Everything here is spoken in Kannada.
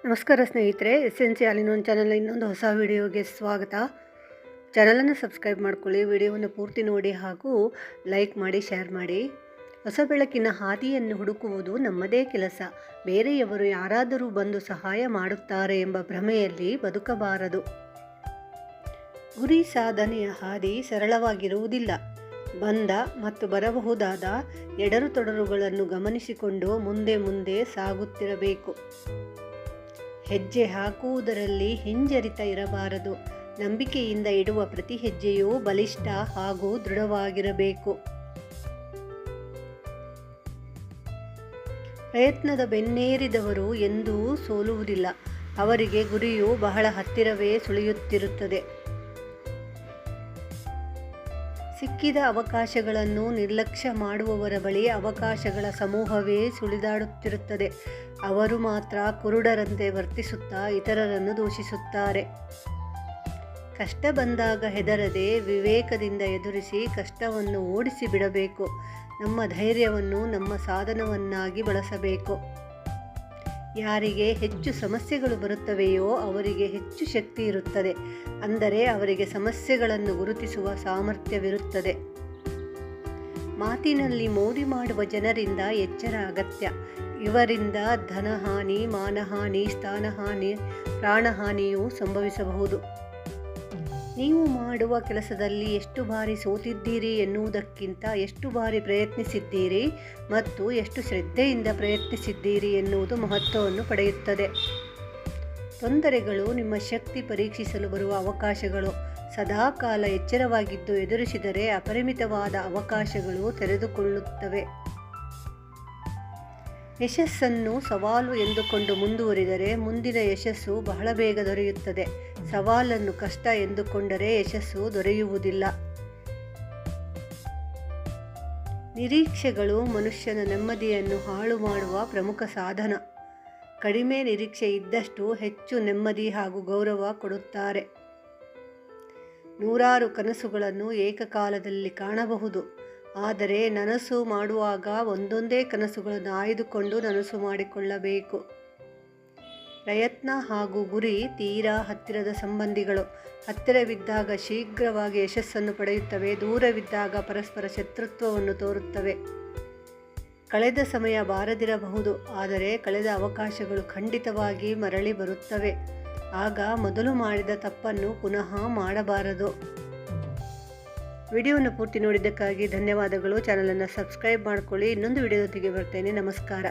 ನಮಸ್ಕಾರ ಸ್ನೇಹಿತರೆ, ಎಸ್.ಎನ್.ಸಿ ಆಲ್-ಇನ್-ಒನ್ ಚಾನಲ್ ಇನ್ನೊಂದು ಹೊಸ ವಿಡಿಯೋಗೆ ಸ್ವಾಗತ. ಚಾನಲನ್ನು ಸಬ್ಸ್ಕ್ರೈಬ್ ಮಾಡ್ಕೊಳ್ಳಿ, ವಿಡಿಯೋವನ್ನು ಪೂರ್ತಿ ನೋಡಿ ಹಾಗೂ ಲೈಕ್ ಮಾಡಿ, ಶೇರ್ ಮಾಡಿ. ಹೊಸ ಬೆಳಕಿನ ಹಾದಿಯನ್ನು ಹುಡುಕುವುದು ನಮ್ಮದೇ ಕೆಲಸ. ಬೇರೆಯವರು ಯಾರಾದರೂ ಬಂದು ಸಹಾಯ ಮಾಡುತ್ತಾರೆ ಎಂಬ ಭ್ರಮೆಯಲ್ಲಿ ಬದುಕಬಾರದು. ಗುರಿ ಸಾಧನೆಯ ಹಾದಿ ಸರಳವಾಗಿರುವುದಿಲ್ಲ. ಬಂದ ಮತ್ತು ಬರಬಹುದಾದ ಎಡರು-ತೊಡರುಗಳನ್ನು ಗಮನಿಸಿಕೊಂಡು ಮುಂದೆ ಸಾಗುತ್ತಿರಬೇಕು. ಹೆಜ್ಜೆ ಹಾಕುವುದರಲ್ಲಿ ಹಿಂಜರಿತ ಇರಬಾರದು. ನಂಬಿಕೆಯಿಂದ ಇಡುವ ಪ್ರತಿ ಹೆಜ್ಜೆಯೂ ಬಲಿಷ್ಠ ಹಾಗೂ ದೃಢವಾಗಿರಬೇಕು. ಪ್ರಯತ್ನದ ಬೆನ್ನೇರಿದವರು ಎಂದೂ ಸೋಲುವುದಿಲ್ಲ. ಅವರಿಗೆ ಗುರಿಯು ಬಹಳ ಹತ್ತಿರವೇ ಸುಳಿಯುತ್ತಿರುತ್ತದೆ. ಸಿಕ್ಕಿದ ಅವಕಾಶಗಳನ್ನು ನಿರ್ಲಕ್ಷ್ಯ ಮಾಡುವವರ ಬಳಿ ಅವಕಾಶಗಳ ಸಮೂಹವೇ ಸುಳಿದಾಡುತ್ತಿರುತ್ತದೆ. ಅವರು ಮಾತ್ರ ಕುರುಡರಂತೆ ವರ್ತಿಸುತ್ತಾ ಇತರರನ್ನು ದೂಷಿಸುತ್ತಾರೆ. ಕಷ್ಟ ಬಂದಾಗ ಹೆದರದೆ ವಿವೇಕದಿಂದ ಎದುರಿಸಿ ಕಷ್ಟವನ್ನು ಓಡಿಸಿ ಬಿಡಬೇಕು. ನಮ್ಮ ಧೈರ್ಯವನ್ನು ನಮ್ಮ ಸಾಧನವನ್ನಾಗಿ ಬಳಸಬೇಕು. ಯಾರಿಗೆ ಹೆಚ್ಚು ಸಮಸ್ಯೆಗಳು ಬರುತ್ತವೆಯೋ ಅವರಿಗೆ ಹೆಚ್ಚು ಶಕ್ತಿ ಇರುತ್ತದೆ. ಅಂದರೆ ಅವರಿಗೆ ಸಮಸ್ಯೆಗಳನ್ನು ಗುರುತಿಸುವ ಸಾಮರ್ಥ್ಯವಿರುತ್ತದೆ. ಮಾತಿನಲ್ಲಿ ಮೋಡಿ ಮಾಡುವ ಜನರಿಂದ ಎಚ್ಚರ ಅಗತ್ಯ. ಇವರಿಂದ ಧನಹಾನಿ, ಮಾನಹಾನಿ, ಸ್ಥಾನಹಾನಿ, ಪ್ರಾಣಹಾನಿಯೂ ಸಂಭವಿಸಬಹುದು. ನೀವು ಮಾಡುವ ಕೆಲಸದಲ್ಲಿ ಎಷ್ಟು ಬಾರಿ ಸೋತಿದ್ದೀರಿ ಎನ್ನುವುದಕ್ಕಿಂತ ಎಷ್ಟು ಬಾರಿ ಪ್ರಯತ್ನಿಸಿದ್ದೀರಿ ಮತ್ತು ಎಷ್ಟು ಶ್ರದ್ಧೆಯಿಂದ ಪ್ರಯತ್ನಿಸಿದ್ದೀರಿ ಎನ್ನುವುದು ಮಹತ್ವವನ್ನು ಪಡೆಯುತ್ತದೆ. ತೊಂದರೆಗಳು ನಿಮ್ಮ ಶಕ್ತಿ ಪರೀಕ್ಷಿಸಲು ಬರುವ ಅವಕಾಶಗಳು. ಸದಾಕಾಲ ಎಚ್ಚರವಾಗಿದ್ದು ಎದುರಿಸಿದರೆ ಅಪರಿಮಿತವಾದ ಅವಕಾಶಗಳು ತೆರೆದುಕೊಳ್ಳುತ್ತವೆ. ಯಶಸ್ಸನ್ನು ಸವಾಲು ಎಂದುಕೊಂಡು ಮುಂದುವರಿದರೆ ಮುಂದಿನ ಯಶಸ್ಸು ಬಹಳ ಬೇಗ ದೊರೆಯುತ್ತದೆ. ಸವಾಲನ್ನು ಕಷ್ಟ ಎಂದುಕೊಂಡರೆ ಯಶಸ್ಸು ದೊರೆಯುವುದಿಲ್ಲ. ನಿರೀಕ್ಷೆಗಳು ಮನುಷ್ಯನ ನೆಮ್ಮದಿಯನ್ನು ಹಾಳು ಮಾಡುವ ಪ್ರಮುಖ ಸಾಧನ. ಕಡಿಮೆ ನಿರೀಕ್ಷೆ ಇದ್ದಷ್ಟು ಹೆಚ್ಚು ನೆಮ್ಮದಿ ಹಾಗೂ ಗೌರವ ಕೊಡುತ್ತಾರೆ. ನೂರಾರು ಕನಸುಗಳನ್ನು ಏಕಕಾಲದಲ್ಲಿ ಕಾಣಬಹುದು. ಆದರೆ ನನಸು ಮಾಡುವಾಗ ಒಂದೊಂದೇ ಕನಸುಗಳನ್ನು ಆಯ್ದುಕೊಂಡು ನನಸು ಮಾಡಿಕೊಳ್ಳಬೇಕು. ಪ್ರಯತ್ನ ಹಾಗೂ ಗುರಿ ತೀರಾ ಹತ್ತಿರದ ಸಂಬಂಧಿಗಳು. ಹತ್ತಿರವಿದ್ದಾಗ ಶೀಘ್ರವಾಗಿ ಯಶಸ್ಸನ್ನು ಪಡೆಯುತ್ತವೆ. ದೂರವಿದ್ದಾಗ ಪರಸ್ಪರ ಶತ್ರುತ್ವವನ್ನು ತೋರುತ್ತವೆ. ಕಳೆದ ಸಮಯ ಬಾರದಿರಬಹುದು, ಆದರೆ ಕಳೆದ ಅವಕಾಶಗಳು ಖಂಡಿತವಾಗಿ ಮರಳಿ ಬರುತ್ತವೆ. ಆಗ ಮೊದಲು ಮಾಡಿದ ತಪ್ಪನ್ನು ಪುನಃ ಮಾಡಬಾರದು. ವಿಡಿಯೋವನ್ನು ಪೂರ್ತಿ ನೋಡಿದ್ದಕ್ಕಾಗಿ ಧನ್ಯವಾದಗಳು. ಚಾನಲನ್ನು ಸಬ್ಸ್ಕ್ರೈಬ್ ಮಾಡಿಕೊಳ್ಳಿ. ಇನ್ನೊಂದು ವಿಡಿಯೋದೊಂದಿಗೆ ಬರ್ತೇನೆ. ನಮಸ್ಕಾರ.